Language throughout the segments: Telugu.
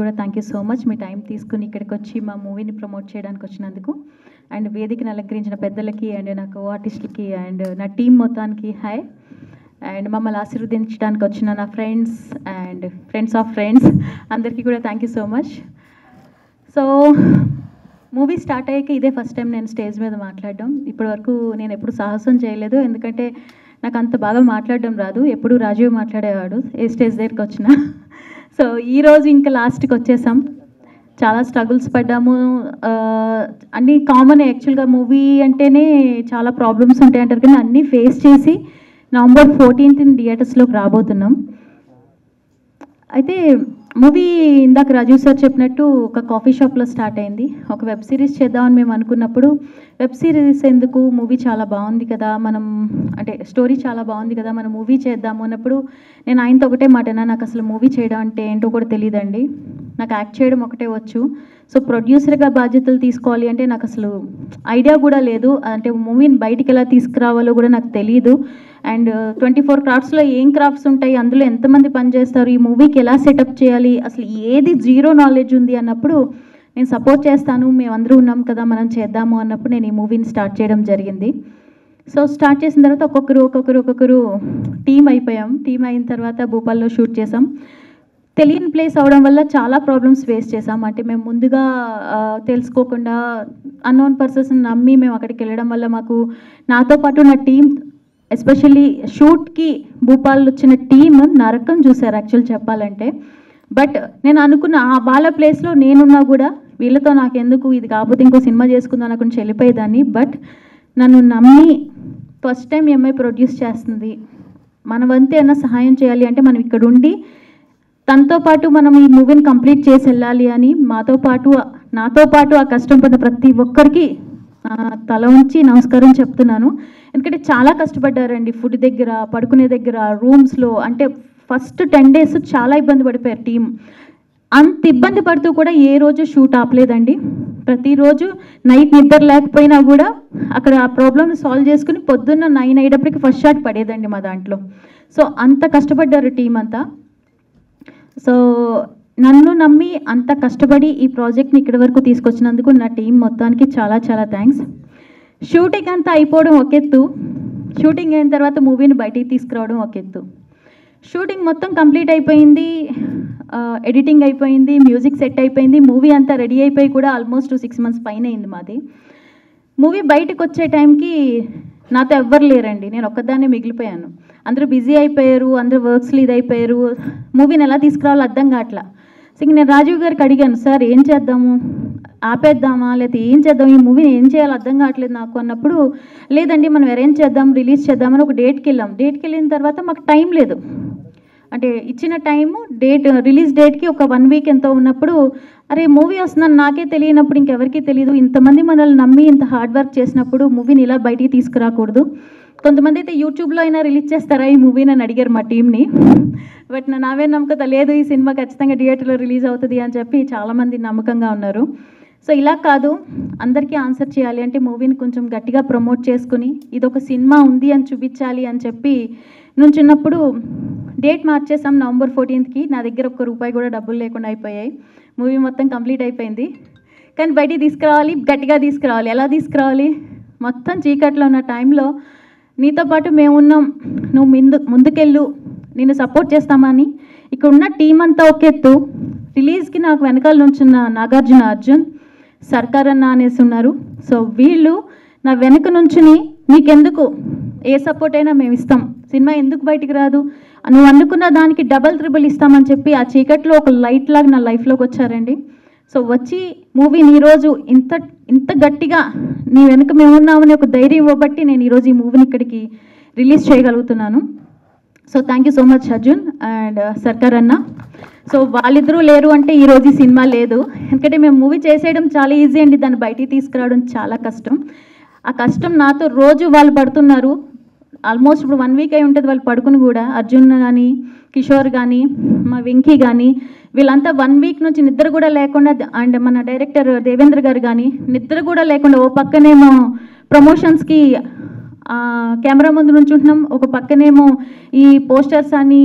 కూడా thank you so much. Me time తీసుకుని ఇక్కడికి వచ్చి మా మూవీని ప్రమోట్ చేయడానికి వచ్చినందుకు, అండ్ వేదికను అలంకరించిన పెద్దలకి అండ్ నాకు ఆర్టిస్టులకి అండ్ నా టీం మొత్తానికి హాయ్. అండ్ మమ్మల్ని ఆశీర్వదించడానికి వచ్చిన నా friends and friends of friends అందరికీ కూడా thank you so much. So movie start అయ్యాక ఇదే ఫస్ట్ టైం నేను స్టేజ్ మీద మాట్లాడడం. ఇప్పటివరకు నేను ఎప్పుడు సాహసం చేయలేదు, ఎందుకంటే నాకు అంత బాగా మాట్లాడడం రాదు. ఎప్పుడు రాజీవ్ మాట్లాడేవాడు ఏ స్టేజ్ దగ్గరికి వచ్చినా. సో ఈరోజు ఇంకా లాస్ట్కి వచ్చేసాం. చాలా స్ట్రగుల్స్ పడ్డాము, అన్నీ కామన్. యాక్చువల్గా మూవీ అంటేనే చాలా ప్రాబ్లమ్స్ ఉంటాయి అంటారు, కానీ అన్నీ ఫేస్ చేసి నవంబర్ 14th థియేటర్స్లోకి రాబోతున్నాం. అయితే మూవీ ఇందాక రాజీవ్ సార్ చెప్పినట్టు ఒక కాఫీ షాప్లో స్టార్ట్ అయింది. ఒక వెబ్ సిరీస్ చేద్దామని మేము అనుకున్నప్పుడు, వెబ్ సిరీస్ ఎందుకు, మూవీ చాలా బాగుంది కదా, మనం అంటే స్టోరీ చాలా బాగుంది కదా, మనం మూవీ చేద్దాము అన్నప్పుడు నేను ఆయనతో ఒకటే మాట, నాకు అసలు మూవీ చేయడం అంటే ఏంటో కూడా తెలియదండి, నాకు యాక్ట్ చేయడం ఒకటే వచ్చు. సో ప్రొడ్యూసర్గా బాధ్యతలు తీసుకోవాలి అంటే నాకు అసలు ఐడియా కూడా లేదు, అంటే మూవీని బయటికి ఎలా తీసుకురావాలో కూడా నాకు తెలియదు. అండ్ 24 క్రాఫ్ట్స్లో ఏం క్రాఫ్ట్స్ ఉంటాయి, అందులో ఎంతమంది పనిచేస్తారు, ఈ మూవీకి ఎలా సెటప్ చేయాలి, అసలు ఏది జీరో నాలెడ్జ్ ఉంది అన్నప్పుడు నేను సపోర్ట్ చేస్తాను, మేమందరూ ఉన్నాం కదా మనం చేద్దాము అన్నప్పుడు నేను ఈ మూవీని స్టార్ట్ చేయడం జరిగింది. సో స్టార్ట్ చేసిన తర్వాత ఒక్కొక్కరు టీం అయిపోయాం. టీం అయిన తర్వాత భూపాల్లో షూట్ చేసాం. తెలియని ప్లేస్ అవడం వల్ల చాలా ప్రాబ్లమ్స్ ఫేస్ చేసాం. అంటే మేము ముందుగా తెలుసుకోకుండా అన్నోన్ పర్సన్స్ నమ్మి మేము అక్కడికి వెళ్ళడం వల్ల మాకు, నాతో పాటు నా టీం, ఎస్పెషల్లీ షూట్కి భూపాల్ వచ్చిన టీం నరకం చూశారు యాక్చువల్ చెప్పాలంటే. బట్ నేను అనుకున్న వాళ్ళ ప్లేస్లో నేనున్నా కూడా వీళ్ళతో నాకెందుకు, ఇది కాకపోతే ఇంకో సినిమా చేసుకుందాం అనుకుని వెళ్ళిపోయేదాన్ని. బట్ నన్ను నమ్మి ఫస్ట్ టైం ఎంఐ ప్రొడ్యూస్ చేస్తుంది, మన వంతు ఏమైనా సహాయం చేయాలి అంటే మనం ఇక్కడ ఉండి తనతో పాటు మనం ఈ మూవీని కంప్లీట్ చేసి వెళ్ళాలి అని నాతో పాటు ఆ కష్టం పడిన ప్రతి ఒక్కరికి తల ఉంచి నమస్కారం చెప్తున్నాను. ఎందుకంటే చాలా కష్టపడ్డారండి, ఫుడ్ దగ్గర, పడుకునే దగ్గర, రూమ్స్లో. అంటే ఫస్ట్ 10 days చాలా ఇబ్బంది పడిపోయారు టీం. అంత ఇబ్బంది పడుతూ కూడా ఏ రోజు షూట్ ఆపలేదండి. ప్రతిరోజు నైట్ నిద్ర లేకపోయినా కూడా అక్కడ ఆ ప్రాబ్లమ్ని సాల్వ్ చేసుకుని పొద్దున్న 9 అయ్యేటప్పటికి ఫస్ట్ షాట్ పడేదండి మా దాంట్లో. సో అంత కష్టపడ్డారు టీం అంతా. సో నన్ను నమ్మి అంత కష్టపడి ఈ ప్రాజెక్ట్ని ఇక్కడి వరకు తీసుకొచ్చినందుకు నా టీం మొత్తానికి చాలా చాలా థ్యాంక్స్. షూటింగ్ అంతా అయిపోవడం ఒక ఎత్తు, షూటింగ్ అయిన తర్వాత మూవీని బయటికి తీసుకురావడం ఒక ఎత్తు. షూటింగ్ మొత్తం కంప్లీట్ అయిపోయింది, ఎడిటింగ్ అయిపోయింది, మ్యూజిక్ సెట్ అయిపోయింది, మూవీ అంతా రెడీ అయిపోయి కూడా ఆల్మోస్ట్ 6 months పైన అయింది మాది. మూవీ బయటకు వచ్చే టైంకి నాతో ఎవ్వరు లేరండి, నేను ఒక్కదాన్నే మిగిలిపోయాను. అందరూ బిజీ అయిపోయారు, అందరూ వర్క్స్లో ఇదైపోయారు, మూవీని ఎలా తీసుకురావాలో అర్థం కావట్లా. సో నేను రాజీవ్ గారికి అడిగాను, సార్ ఏం చేద్దాము, ఆపేద్దామా లేకపోతే ఏం చేద్దాం, ఈ మూవీని ఏం చేయాలో అర్థం కావట్లేదు నాకు అన్నప్పుడు, లేదండి మనం అరేంజ్ చేద్దాం, రిలీజ్ చేద్దామని ఒక డేట్కి వెళ్ళాం. డేట్కి వెళ్ళిన తర్వాత మాకు టైం లేదు, అంటే ఇచ్చిన టైము రిలీజ్ డేట్కి ఒక 1 week ఎంతో ఉన్నప్పుడు, అరే మూవీ వస్తుందని నాకే తెలియనప్పుడు ఇంకెవరికి తెలియదు, ఇంతమంది మనల్ని నమ్మి ఇంత హార్డ్ వర్క్ చేసినప్పుడు మూవీని ఇలా బయటికి తీసుకురాకూడదు. కొంతమంది అయితే యూట్యూబ్లో అయినా రిలీజ్ చేస్తారా ఈ మూవీని అని అడిగారు మా టీంని. బట్ నావే నమ్మకత లేదు, ఈ సినిమా ఖచ్చితంగా థియేటర్లో రిలీజ్ అవుతుంది అని చెప్పి చాలామంది నమ్మకంగా ఉన్నారు. సో ఇలా కాదు, అందరికీ ఆన్సర్ చేయాలి అంటే మూవీని కొంచెం గట్టిగా ప్రమోట్ చేసుకుని ఇది ఒక సినిమా ఉంది అని చూపించాలి అని చెప్పి నుంచున్నప్పుడు డేట్ మార్చేసాం నవంబర్ 14th. నా దగ్గర ₹1 కూడా డబ్బులు లేకుండా అయిపోయాయి. మూవీ మొత్తం కంప్లీట్ అయిపోయింది, కానీ బయటికి తీసుకురావాలి, గట్టిగా తీసుకురావాలి. ఎలా తీసుకురావాలి, మొత్తం చీకట్లో ఉన్న టైంలో నీతో పాటు మేమున్నాం, నువ్వు ముందుకెళ్ళు, నేను సపోర్ట్ చేస్తామని ఇక్కడ ఉన్న టీం అంతా ఒక ఎత్తు. రిలీజ్కి నాకు వెనకాల నుంచున్న నాగార్జున, అర్జున్, సర్కార్ అన్న అనేసి ఉన్నారు. సో వీళ్ళు నా వెనక నుంచుని నీకెందుకు ఏ సపోర్ట్ అయినా మేము ఇస్తాం, సినిమా ఎందుకు బయటికి రాదు, నువ్వు అనుకున్న దానికి డబల్ ట్రిబుల్ ఇస్తామని చెప్పి ఆ చీకట్లో ఒక లైట్ లాగా నా లైఫ్లోకి వచ్చారండి. సో వచ్చి మూవీని ఈరోజు ఇంత గట్టిగా నీ వెనుక మేము ఉన్నామని ఒక ధైర్యం ఇవ్వబట్టి నేను ఈరోజు ఈ మూవీని ఇక్కడికి రిలీజ్ చేయగలుగుతున్నాను. So thank you so much Arjun and సర్కార్ అన్న. సో వాళ్ళిద్దరూ లేరు అంటే ఈరోజు ఈ సినిమా లేదు, ఎందుకంటే మేము మూవీ చేసేయడం చాలా ఈజీ అండి, దాన్ని బయటికి తీసుకురావడం చాలా కష్టం. ఆ కష్టం నాతో రోజు వాళ్ళు పడుతున్నారు. ఆల్మోస్ట్ ఇప్పుడు 1 week అయి ఉంటుంది వాళ్ళు పడుకుని కూడా. అర్జున్ కానీ, కిషోర్ కానీ, మా వెంకీ కానీ, వీళ్ళంతా 1 week నుంచి నిద్ర కూడా లేకుండా, అండ్ మన డైరెక్టర్ దేవేంద్ర గారు కానీ నిద్ర కూడా లేకుండా, ఓ పక్కనేమో ప్రమోషన్స్కి కెమెరా ముందు నుంచి ఉంటున్నాం, ఒక పక్కనేమో ఈ పోస్టర్స్ అని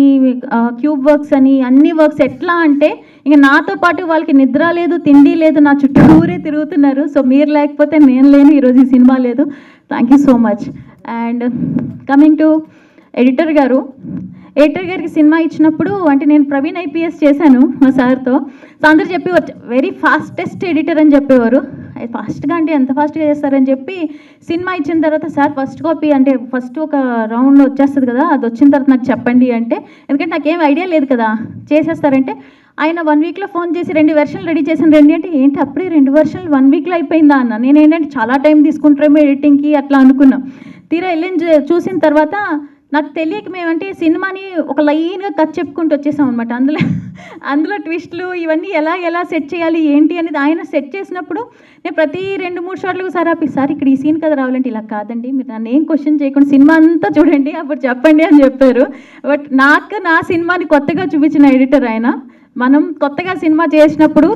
క్యూబ్ వర్క్స్ అని అన్ని వర్క్స్. ఎట్లా అంటే ఇంక నాతో పాటు వాళ్ళకి నిద్ర లేదు, తిండి లేదు, నా చుట్టూరే తిరుగుతున్నారు. సో మీరు లేకపోతే నేను లేను, ఈరోజు ఈ సినిమా లేదు. Thank you so much. And coming to editor గారికి సినిమా ఇచ్చినప్పుడు అంటే నేను ప్రవీణ్ ఐపీఎస్ చేశాను మా సార్తో. సో అందరు చెప్పేవారు వెరీ ఫాస్టెస్ట్ ఎడిటర్ అని చెప్పేవారు. ఫాస్ట్గా అంటే ఎంత ఫాస్ట్గా చేస్తారని చెప్పి సినిమా ఇచ్చిన తర్వాత సార్ ఫస్ట్ కాపీ అంటే ఫస్ట్ ఒక రౌండ్ వచ్చేస్తుంది కదా, అది వచ్చిన తర్వాత నాకు చెప్పండి అంటే, ఎందుకంటే నాకేం ఐడియా లేదు కదా చేసేస్తారంటే, ఆయన 1 వీక్లో ఫోన్ చేసి 2 వెర్షన్లు రెడీ చేశాను. అంటే ఏంటి అప్పుడే 2 వెర్షన్లు 1 వీక్లో అయిపోయిందా అన్న. నేను ఏంటంటే చాలా టైం తీసుకుంటారేమో ఎడిటింగ్కి అట్లా అనుకున్నాం. తీరా వెళ్ళి చూసిన తర్వాత నాకు తెలియక మేమంటే సినిమాని ఒక లైన్గా కథ చెప్పుకుంటూ వచ్చేసాం అనమాట. అందులో ట్విస్ట్లు ఇవన్నీ ఎలా సెట్ చేయాలి ఏంటి అనేది ఆయన సెట్ చేసినప్పుడు నేను ప్రతి 2-3 షాట్లకు సార్ ఇక్కడ ఈ సీన్ కదా రావాలంటే ఇలా కాదండి, మీరు నన్ను ఏం క్వశ్చన్ చేయకుండా సినిమా అంతా చూడండి అప్పుడు చెప్పండి అని చెప్పారు. బట్ నాకు నా సినిమాని కొత్తగా చూపించిన ఎడిటర్ ఆయన. మనం కొత్తగా సినిమా చేసినప్పుడు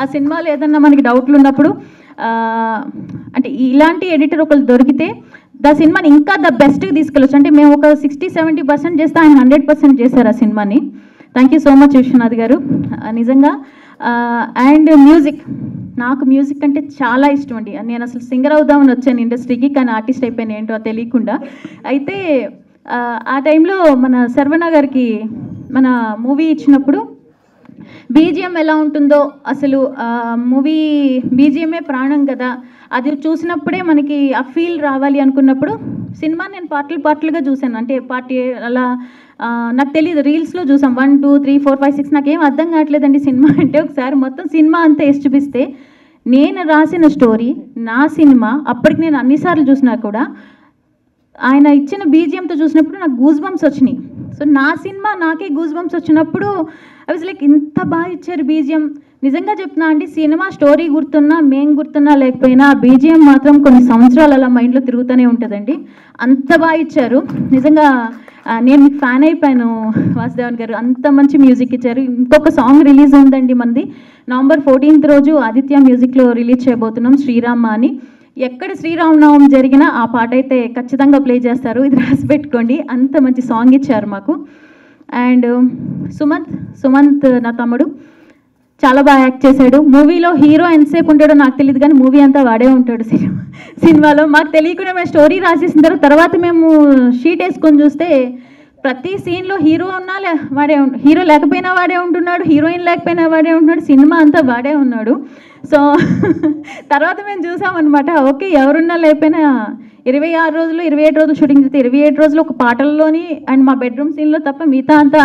ఆ సినిమాలో ఏదన్నా మనకి డౌట్లు ఉన్నప్పుడు అంటే ఇలాంటి ఎడిటర్ ఒకళ్ళు దొరికితే సినిమాని ఇంకా బెస్ట్గా తీసుకెళ్ళచ్చు. అంటే మేము ఒక 60-70% చేస్తే ఆయన 100% చేశారు ఆ సినిమాని. Thank you so much Viswanath garu నిజంగా. అండ్ నాకు మ్యూజిక్ అంటే చాలా ఇష్టం అండి. నేను అసలు సింగర్ అవుదామని వచ్చాను ఇండస్ట్రీకి, కానీ ఆర్టిస్ట్ అయిపోయాను ఏంటో తెలియకుండా. అయితే ఆ టైంలో మన శర్వణ గారికి మన మూవీ ఇచ్చినప్పుడు బీజిఎం ఎలా ఉంటుందో, అసలు మూవీ బీజిఎమే ప్రాణం కదా, అది చూసినప్పుడే మనకి ఆ ఫీల్ రావాలి అనుకున్నప్పుడు సినిమా నేను పార్ట్లుగా చూశాను. అంటే అలా నాకు తెలియదు, రీల్స్లో చూసాం 1, 2, 3, 4, 5, 6 నాకేం అర్థం కావట్లేదండి సినిమా అంటే. ఒకసారి మొత్తం సినిమా అంతా వేసి చూపిస్తే నేను రాసిన స్టోరీ నా సినిమా అప్పటికి నేను అన్నిసార్లు చూసినా కూడా ఆయన ఇచ్చిన బీజిఎంతో చూసినప్పుడు నాకు గూస్ బంప్స్ వచ్చినాయి. సో నా సినిమా నాకే గూస్ బంప్స్ వచ్చినప్పుడు ఐ వాజ్ లైక్ ఇంత బాగా ఇచ్చారు బీజిఎం. నిజంగా చెప్తున్నా అండి, సినిమా స్టోరీ గుర్తున్నా మేం గుర్తున్నా లేకపోయినా బీజిఎం మాత్రం కొన్ని సంవత్సరాలు అలా మైండ్లో తిరుగుతూనే ఉంటుందండి. అంత బాగా ఇచ్చారు నిజంగా. నేను మీకు ఫ్యాన్ అయిపోయాను వాసుదేవన్ గారు, అంత మంచి మ్యూజిక్ ఇచ్చారు. ఇంకొక సాంగ్ రిలీజ్ ఉందండి మనది, November 14th రోజు ఆదిత్య మ్యూజిక్లో రిలీజ్ చేయబోతున్నాం, శ్రీరామ అని. ఎక్కడ శ్రీరామనవమి జరిగినా ఆ పాట అయితే ఖచ్చితంగా ప్లే చేస్తారు, ఇది రాసి పెట్టుకోండి. అంత మంచి సాంగ్ ఇచ్చారు మాకు. అండ్ సుమంత్ నా తమ్ముడు చాలా బాగా యాక్ట్ చేశాడు. మూవీలో హీరో ఎంతసేపు ఉంటాడో నాకు తెలియదు, కానీ మూవీ అంతా వాడే ఉంటాడు సినిమాలో. మాకు తెలియకుండా మేము స్టోరీ రాసేసిన తర్వాత మేము షీట్ వేసుకొని చూస్తే ప్రతి సీన్లో హీరో ఉన్నా హీరో లేకపోయినా వాడే ఉంటున్నాడు, హీరోయిన్ లేకపోయినా వాడే ఉంటున్నాడు, సినిమా అంతా వాడే ఉన్నాడు. సో తర్వాత మేము చూసామన్నమాట, ఓకే ఎవరున్నా లేకపోయినా 26 రోజులు 27 రోజులు షూటింగ్ చేస్తే 27 రోజులు ఒక పాటల్లోని అండ్ మా బెడ్రూమ్ సీన్లో తప్ప మిగతా అంతా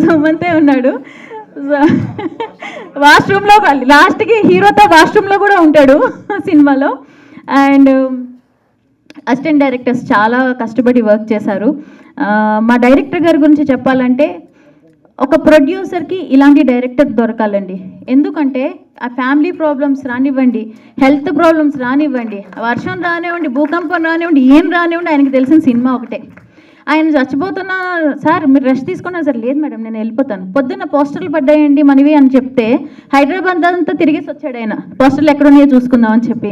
సుమంతే ఉన్నాడు. వాష్రూమ్లో లాస్ట్కి హీరోతో వాష్రూమ్లో కూడా ఉంటాడు సినిమాలో. అండ్ అసిస్టెంట్ డైరెక్టర్స్ చాలా కష్టపడి వర్క్ చేశారు. మా డైరెక్టర్ గారి గురించి చెప్పాలంటే ఒక ప్రొడ్యూసర్కి ఇలాంటి డైరెక్టర్ దొరకాలండి. ఎందుకంటే ఆ ఫ్యామిలీ ప్రాబ్లమ్స్ రానివ్వండి, హెల్త్ ప్రాబ్లమ్స్ రానివ్వండి, వర్షం రానివ్వండి, భూకంపం రానివ్వండి, ఏం రానివ్వండి, ఆయనకి తెలిసిన సినిమా ఒకటే. ఆయన చచ్చిపోతున్నా సార్ మీరు రెస్ట్ తీసుకున్నా సార్, లేదు మేడం నేను వెళ్ళిపోతాను, పొద్దున్న పోస్టర్లు పడ్డాయండి మనవి అని చెప్తే హైదరాబాద్ అంతా తిరిగేసి వచ్చాడు ఆయన, పోస్టర్లు ఎక్కడున్నాయో చూసుకుందాం అని చెప్పి.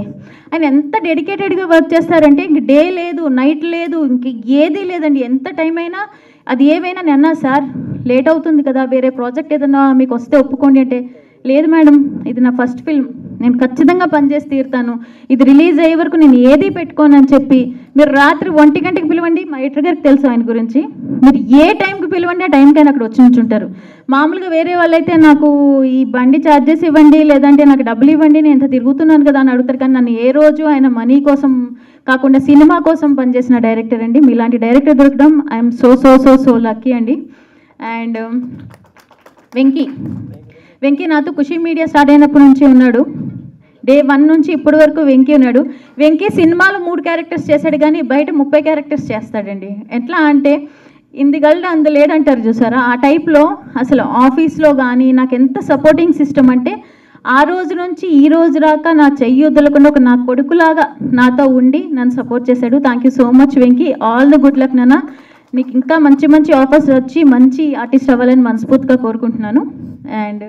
ఆయన ఎంత డెడికేటెడ్గా వర్క్ చేస్తారంటే ఇంక డే లేదు, నైట్ లేదు, ఇంక ఏదీ లేదండి. ఎంత టైం అయినా అది ఏవైనా నేను అన్నా సార్ లేట్ అవుతుంది కదా, వేరే ప్రాజెక్ట్ ఏదన్నా మీకు వస్తే ఒప్పుకోండి అంటే, లేదు మేడం ఇది నా ఫస్ట్ ఫిల్మ్, నేను ఖచ్చితంగా పనిచేసి తీరుతాను, ఇది రిలీజ్ అయ్యే వరకు నేను ఏదీ పెట్టుకోను అని చెప్పి, మీరు రాత్రి 1 గంటకి పిలవండి, మా ఎడిటర్ గారికి తెలుసు ఆయన గురించి, మీరు ఏ టైంకి పిలవండి ఆ టైంకి ఆయన అక్కడ వచ్చి ఉంచుంటారు. మామూలుగా వేరే వాళ్ళైతే నాకు ఈ బండి ఛార్జెస్ ఇవ్వండి, లేదంటే నాకు డబ్బులు ఇవ్వండి, నేను ఎంత తిరుగుతున్నాను కదా అని అడుగుతారు. కానీ నన్ను ఏ రోజు ఆయన మనీ కోసం కాకుండా సినిమా కోసం పనిచేసిన డైరెక్టర్ అండి. మీలాంటి డైరెక్టర్ దొరకడం ఐఎమ్ సో లక్కీ అండి. అండ్ వెంకీ నాతో ఖుషి మీడియా స్టార్ట్ అయినప్పటి నుంచి ఉన్నాడు, డే 1 నుంచి ఇప్పటి వరకు వెంకీ ఉన్నాడు. వెంకీ సినిమాలో 3 క్యారెక్టర్స్ చేశాడు, కానీ బయట 30 క్యారెక్టర్స్ చేస్తాడండి. ఎట్లా అంటే ఇందుగల్డ్ అందులేడంటారు చూసారా, ఆ టైప్లో అసలు ఆఫీస్లో కానీ నాకు ఎంత సపోర్టింగ్ సిస్టమ్ అంటే, ఆ రోజు నుంచి ఈ రోజు రాక నా చెయ్యి వదలకుండా ఒక నా కొడుకులాగా నాతో ఉండి నన్ను సపోర్ట్ చేశాడు. Thank you so much Venky, all the good luck నాన్న, నీకు ఇంకా మంచి ఆఫర్స్ వచ్చి మంచి ఆర్టిస్ట్ అవ్వాలని మనస్ఫూర్తిగా కోరుకుంటున్నాను. అండ్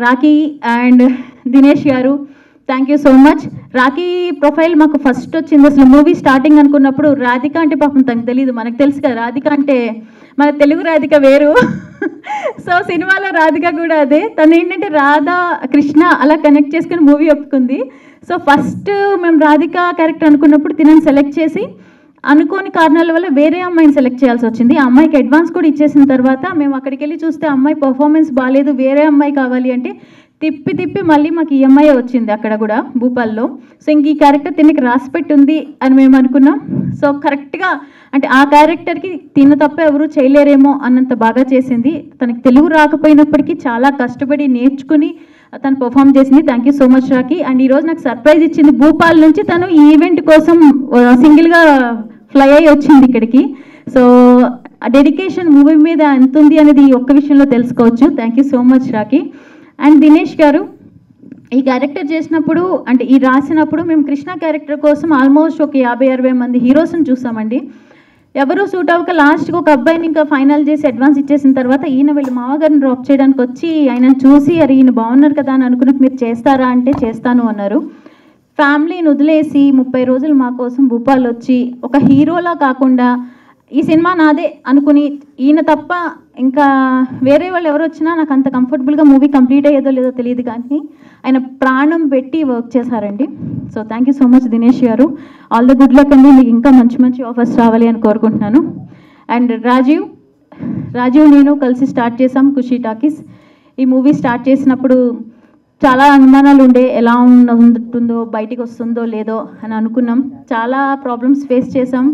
రాఖీ అండ్ దినేష్ గారు thank you so much. Rakhi profile మాకు ఫస్ట్ వచ్చింది అసలు మూవీ స్టార్టింగ్ అనుకున్నప్పుడు. రాధిక అంటే పాపం తనకు తెలియదు, మనకు తెలుసు కదా రాధిక అంటే మన తెలుగు రాధిక వేరు. సో సినిమాలో రాధిక కూడా అదే. తను ఏంటంటే రాధా కృష్ణ అలా కనెక్ట్ చేసుకుని మూవీ ఒప్పుకుంది. సో ఫస్ట్ మేము రాధిక క్యారెక్టర్ అనుకున్నప్పుడు తినని సెలెక్ట్ చేసి అనుకోని కారణాల వల్ల వేరే అమ్మాయిని సెలెక్ట్ చేయాల్సి వచ్చింది. ఆ అమ్మాయికి అడ్వాన్స్ కూడా ఇచ్చేసిన తర్వాత మేము అక్కడికి వెళ్ళి చూస్తే అమ్మాయి పర్ఫార్మెన్స్ బాగాలేదు, వేరే అమ్మాయి కావాలి అంటే తిప్పి తిప్పి మళ్ళీ మాకు ఈ అమ్మాయి వచ్చింది అక్కడ కూడా భూపాల్లో. సో ఇంక ఈ క్యారెక్టర్ తినకి రాసి పెట్టుంది అని మేము అనుకున్నాం. సో కరెక్ట్గా అంటే ఆ క్యారెక్టర్కి తిన్న తప్ప ఎవరు చేయలేరేమో అన్నంత బాగా చేసింది. తనకి తెలుగు రాకపోయినప్పటికీ చాలా కష్టపడి నేర్చుకుని తను పర్ఫామ్ చేసింది. Thank you so much Rakhi. And ఈరోజు నాకు సర్ప్రైజ్ ఇచ్చింది. భూపాల్ నుంచి తను ఈ ఈవెంట్ కోసం సింగిల్గా ఫ్లై అయ్యి వచ్చింది ఇక్కడికి. సో డెడికేషన్ మూవీ మీద ఎంత ఉంది అనేది ఈ ఒక్క విషయంలో తెలుసుకోవచ్చు. Thank you so much Rakhi. And Dinesh గారు ఈ క్యారెక్టర్ చేసినప్పుడు అంటే ఈ రాసినప్పుడు మేము కృష్ణ క్యారెక్టర్ కోసం ఆల్మోస్ట్ ఒక 50-60 మంది హీరోస్ని చూసామండి. ఎవరు సూట్ అవ్వక లాస్ట్కి ఒక అబ్బాయిని ఇంకా ఫైనల్ చేసి అడ్వాన్స్ ఇచ్చేసిన తర్వాత ఈయన వీళ్ళు మామగారిని డ్రాప్ చేయడానికి వచ్చి ఆయనను చూసి అరే ఈయన బాగున్నారు కదా అని అనుకున్నట్టు మీరు చేస్తారా అంటే చేస్తాను అన్నారు. ఫ్యామిలీని వదిలేసి 30 రోజులు మా కోసం భూపాల్ వచ్చి ఒక హీరోలా కాకుండా ఈ సినిమా నాదే అనుకుని ఈయన తప్ప ఇంకా వేరే వాళ్ళు ఎవరు వచ్చినా నాకు అంత కంఫర్టబుల్గా మూవీ కంప్లీట్ అయ్యేదో లేదో తెలియదు కానీ ఆయన ప్రాణం పెట్టి వర్క్ చేశారండి. So thank you so much Dinesh గారు. ఆల్ ద గుడ్ లక్ అండి, మీకు ఇంకా మంచి మంచి ఆఫర్స్ రావాలి అని కోరుకుంటున్నాను. అండ్ రాజీవ్ నేను కలిసి స్టార్ట్ చేసాం ఖుషీ టాకీస్. ఈ మూవీ స్టార్ట్ చేసినప్పుడు చాలా అనుమానాలు ఉండే, ఎలా ఉంటుందో బయటికి వస్తుందో లేదో అని అనుకున్నాం. చాలా ప్రాబ్లమ్స్ ఫేస్ చేసాం,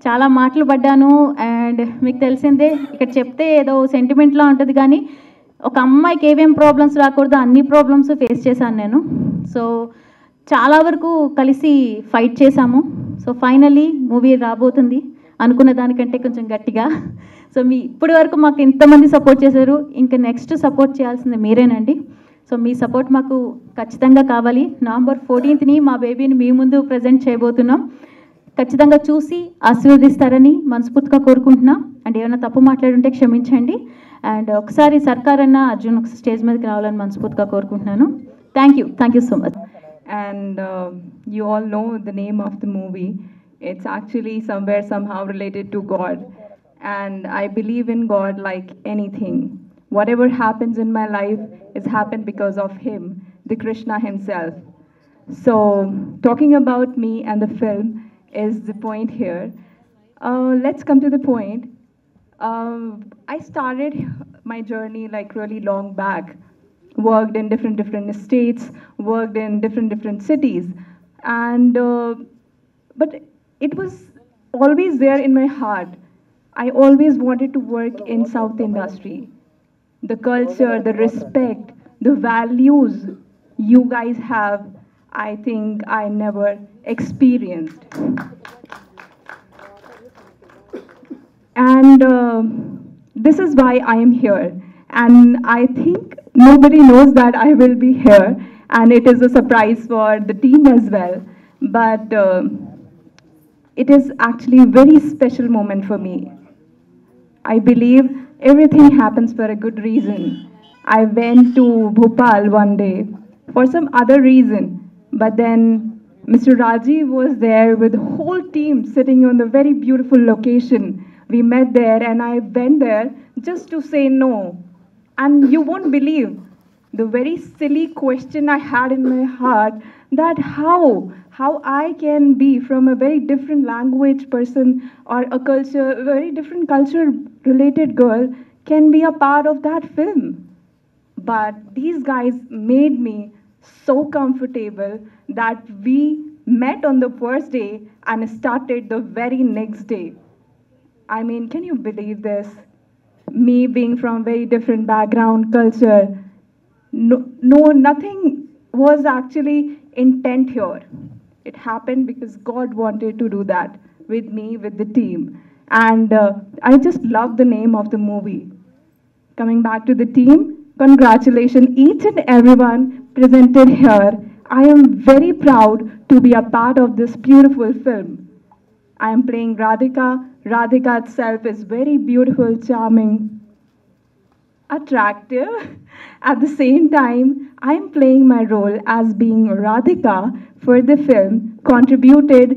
చాలా మాటలు పడ్డాను. అండ్ మీకు తెలిసిందే ఇక్కడ చెప్తే ఏదో సెంటిమెంట్లా ఉంటుంది కానీ ఒక అమ్మాయికి ఏమేం ప్రాబ్లమ్స్ రాకూడదో అన్ని ప్రాబ్లమ్స్ ఫేస్ చేశాను నేను. సో చాలా వరకు కలిసి ఫైట్ చేశాము. సో ఫైనలీ మూవీ రాబోతుంది అనుకున్న దానికంటే కొంచెం గట్టిగా. సో ఇప్పటి వరకు మాకు ఇంతమంది సపోర్ట్ చేశారు, ఇంకా నెక్స్ట్ సపోర్ట్ చేయాల్సింది మీరేనండి. సో మీ సపోర్ట్ మాకు ఖచ్చితంగా కావాలి. నవంబర్ 14th మా బేబీని మీ ముందు ప్రజెంట్ చేయబోతున్నాం. ఖచ్చితంగా చూసి ఆశీర్వదిస్తారని మనస్ఫూర్తిగా కోరుకుంటున్నా. అండ్ ఏమైనా తప్పు మాట్లాడుంటే క్షమించండి. అండ్ ఒకసారి సర్కార్ అన్న అర్జున్ ఒక స్టేజ్ మీదకి రావాలని మనస్ఫూర్తిగా కోరుకుంటున్నాను. Thank you so much. And you all know the name of the movie. It's actually somewhere somehow related to God, and I believe in God like anything. Whatever happens in my life is happened because of him, the Krishna himself. So talking about me and the film is the point here. Let's come to the point. I started my journey like really long back. Worked in different states, worked in different cities, and but it was always there in my heart. I always wanted to work in South industry. The culture, the respect, the values you guys have, I think I never experienced. And this is why I am here. And I think nobody knows that I will be here. And it is a surprise for the team as well. But it is actually a very special moment for me. I believe everything happens for a good reason. I went to Bhopal one day for some other reason. But then Mr. Rajiv was there with the whole team sitting on the very beautiful location. We met there and I went there just to say no. And you won't believe the very silly question I had in my heart, that how I can be from a very different language person or a culture, very different culture related girl can be a part of that film. But these guys made me so comfortable that we met on the first day and started the very next day. I mean, can you believe this? Me being from very different background, culture, no, nothing was actually intent here. It happened because God wanted to do that with me, with the team. And I just love the name of the movie. Coming back to the team, congratulations each and everyone presented here. I am very proud to be a part of this beautiful film. I am playing Radhika. Radhika itself is very beautiful, charming. attractive. At the same time, I'm playing my role as being Radhika for the film, contributed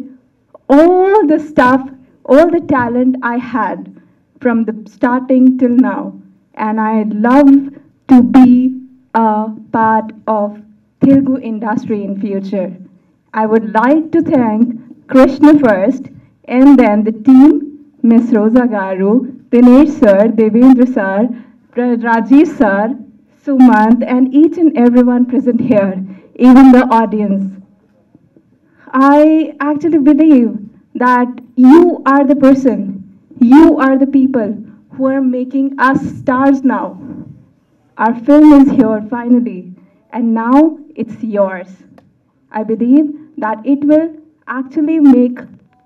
all the stuff, all the talent I had from the starting till now. And I love to be a part of Telugu industry in future. I would like to thank Krishna first and then the team, Miss Rosa Garu, Dinesh sir, Devendra sir, Rajesh sir, Sumant, and each and everyone present here, even the audience. I actually believe that you are the person, you are the people who are making us stars now. Our film is here finally, and now it's yours. I believe that it will actually make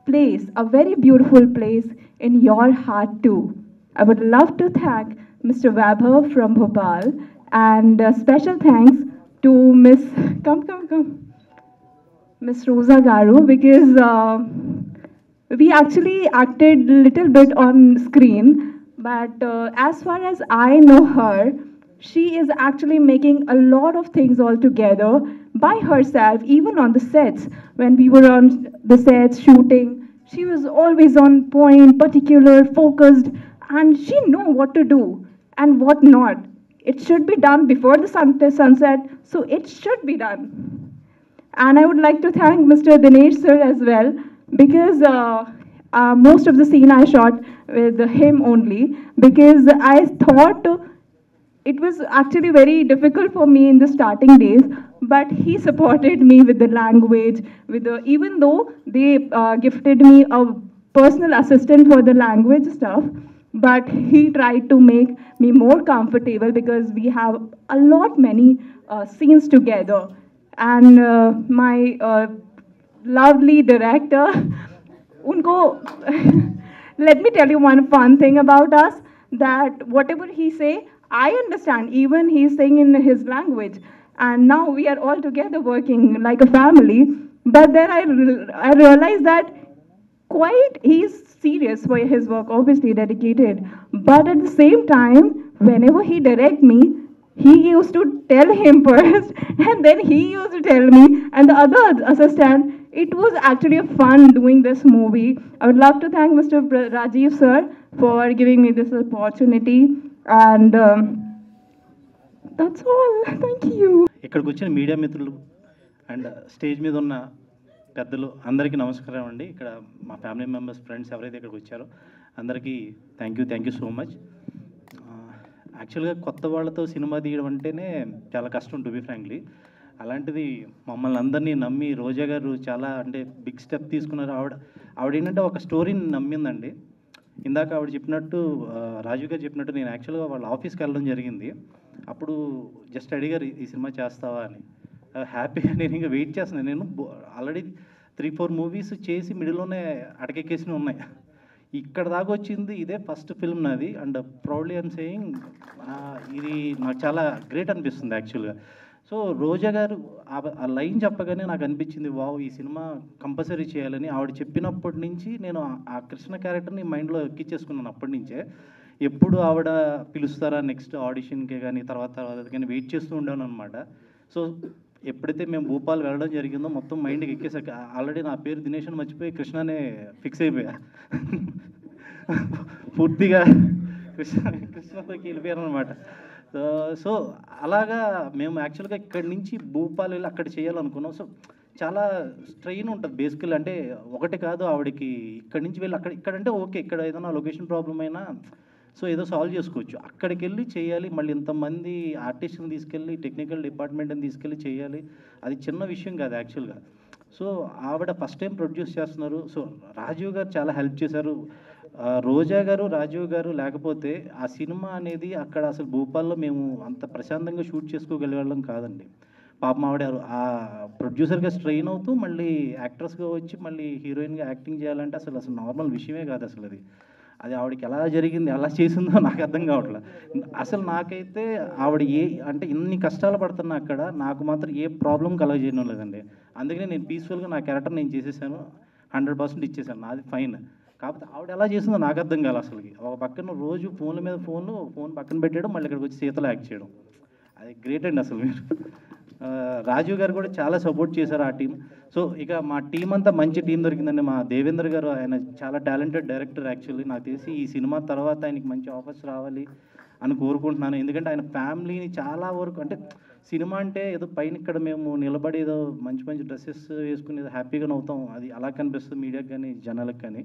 place a very beautiful place in your heart too. I would love to thank Mr. Vaibhav from Bhopal and special thanks to Miss come Miss Rosa Garu because we actually acted little bit on screen, but as far as I know her, she is actually making a lot of things all together by herself, even on the sets. When we were on the sets shooting, she was always on point, particular, focused, and she know what to do and what not. It should be done before the sunset, so it should be done. And I would like to thank Mr. Dinesh sir as well because most of the scene I shot with him only because I thought it was actually very difficult for me in the starting days, but he supported me with the language, with the, even though they gifted me a personal assistant for the language stuff, but he tried to make me more comfortable because we have a lot many scenes together. And my lovely director, unko, let me tell you one fun thing about us that whatever he say, I understand. Even he's saying in his language, and now we are all together working like a family. But then I realized that quite he's serious for his work, obviously dedicated. But at the same time, whenever he direct me, he used to tell him first, and then he used to tell me, and the other assistant. It was actually a fun doing this movie. I would love to thank Mr. Rajiv sir for giving me this opportunity, and that's all. Thank you. ఇక్కడికి వచ్చిన మీడియా మిత్రులు అండ్ స్టేజ్ మీద ఉన్న పెద్దలు అందరికీ నమస్కారం అండి. ఇక్కడ మా ఫ్యామిలీ మెంబర్స్, ఫ్రెండ్స్ ఎవరైతే ఇక్కడికి వచ్చారో అందరికీ థ్యాంక్ యూ సో మచ్. యాక్చువల్గా కొత్త వాళ్ళతో సినిమా తీయడం అంటేనే చాలా కష్టం, టు బి ఫ్రాంక్లీ. అలాంటిది మమ్మల్ని అందరినీ నమ్మి రోజా గారు చాలా అంటే బిగ్ స్టెప్ తీసుకున్నారు. ఆవిడ ఏంటంటే ఒక స్టోరీని నమ్మిందండి. ఇందాక ఆవిడ చెప్పినట్టు, రాజు గారు చెప్పినట్టు, నేను యాక్చువల్గా వాళ్ళ ఆఫీస్కి వెళ్ళడం జరిగింది. అప్పుడు జస్ట్ అడిగారు ఈ సినిమా చేస్తావా అని. హ్యాపీగా నేను ఇంకా వెయిట్ చేస్తున్నాను. నేను ఆల్రెడీ 3-4 మూవీస్ చేసి మిడిల్లోనే అటకెక్కేసినవి ఉన్నాయి. ఇక్కడ దాకా వచ్చింది ఇదే ఫస్ట్ ఫిల్మ్ నాది. అండ్ ప్రౌడ్లీ ఐఎమ్ సేయింగ్ ఇది నాకు చాలా గ్రేట్ అనిపిస్తుంది యాక్చువల్గా. సో రోజా గారు ఆ లైన్ చెప్పగానే నాకు అనిపించింది, వావ్ ఈ సినిమా కంపల్సరీ చేయాలని. ఆవిడ చెప్పినప్పటి నుంచి నేను ఆ కృష్ణ క్యారెక్టర్ని మైండ్లో ఎక్కించేసుకున్నాను. అప్పటి నుంచే ఎప్పుడు ఆవిడ పిలుస్తారా నెక్స్ట్ ఆడిషన్కే కానీ తర్వాత కానీ వెయిట్ చేస్తూ ఉండాను అనమాట. సో ఎప్పుడైతే మేము భూపాల్ వెళ్ళడం జరిగిందో మొత్తం మైండ్కి ఎక్కేసాక ఆల్రెడీ నా పేరు దినేష్ అని మర్చిపోయి కృష్ణనే ఫిక్స్ అయిపోయా. పూర్తిగా కృష్ణలోకి వెళ్ళిపోయాను అనమాట. సో అలాగా మేము యాక్చువల్గా ఇక్కడి నుంచి భూపాల్ వెళ్ళి అక్కడ చేయాలనుకున్నాం. సో చాలా స్ట్రెయిన్ ఉంటుంది బేసికల్. అంటే ఒకటి కాదు, ఆవిడకి ఇక్కడి నుంచి వెళ్ళి ఇక్కడంటే ఓకే, ఇక్కడ ఏదైనా లొకేషన్ ప్రాబ్లం అయినా సో ఏదో సాల్వ్ చేసుకోవచ్చు. అక్కడికి వెళ్ళి చేయాలి, మళ్ళీ ఇంతమంది ఆర్టిస్ట్ని తీసుకెళ్ళి టెక్నికల్ డిపార్ట్మెంట్ని తీసుకెళ్ళి చేయాలి, అది చిన్న విషయం కాదు యాక్చువల్గా. సో ఆవిడ ఫస్ట్ టైం ప్రొడ్యూస్ చేస్తున్నారు. సో రాజీవ్ గారు చాలా హెల్ప్ చేశారు. రోజా గారు, రాజీవ్ గారు లేకపోతే ఆ సినిమా అనేది అక్కడ అసలు భూపాల్లో మేము అంత ప్రశాంతంగా షూట్ చేసుకోగలిగేవాళ్ళం కాదండి. పాపం ఆవిడ ఆ ప్రొడ్యూసర్గా స్ట్రెయిన్ అవుతూ మళ్ళీ యాక్ట్రెస్గా వచ్చి మళ్ళీ హీరోయిన్గా యాక్టింగ్ చేయాలంటే అసలు నార్మల్ విషయమే కాదు అసలు. అది ఆవిడకి ఎలా జరిగింది, ఎలా చేసిందో నాకు అర్థం కావట్లేదు అసలు. నాకైతే ఆవిడ అంటే ఇన్ని కష్టాలు పడుతున్నా అక్కడ నాకు మాత్రం ఏ ప్రాబ్లం కలగజేయడం లేదండి. అందుకనే నేను పీస్ఫుల్గా నా క్యారెక్టర్ నేను చేసేసాను, 100% ఇచ్చేసాను, నాది ఫైన్. కాకపోతే ఆవిడ ఎలా చేసిందో నాకు అర్థం కాదు అసలుకి. ఒక పక్కన రోజు ఫోన్ల మీద ఫోన్ పక్కన పెట్టేయడం, మళ్ళీ ఇక్కడికి వచ్చి సీతలో యాక్ట్ చేయడం. అది గ్రేట్ అండి అసలు మీరు. రాజీవ్ గారు కూడా చాలా సపోర్ట్ చేశారు ఆ టీం. సో ఇక మా టీం అంతా మంచి టీం దొరికిందండి. మా దేవేంద్ర గారు ఆయన చాలా టాలెంటెడ్ డైరెక్టర్ యాక్చువల్లీ. నాకు తెలిసి ఈ సినిమా తర్వాత ఆయనకి మంచి ఆఫర్స్ రావాలి అని కోరుకుంటున్నాను. ఎందుకంటే ఆయన ఫ్యామిలీని చాలా వరకు అంటే సినిమా అంటే ఏదో పైన ఇక్కడ మేము నిలబడి ఏదో మంచి మంచి డ్రెస్సెస్ వేసుకుని ఏదో హ్యాపీగా నవ్వుతాం, అది అలా కనిపిస్తుంది మీడియాకి కానీ జనాలకు కానీ.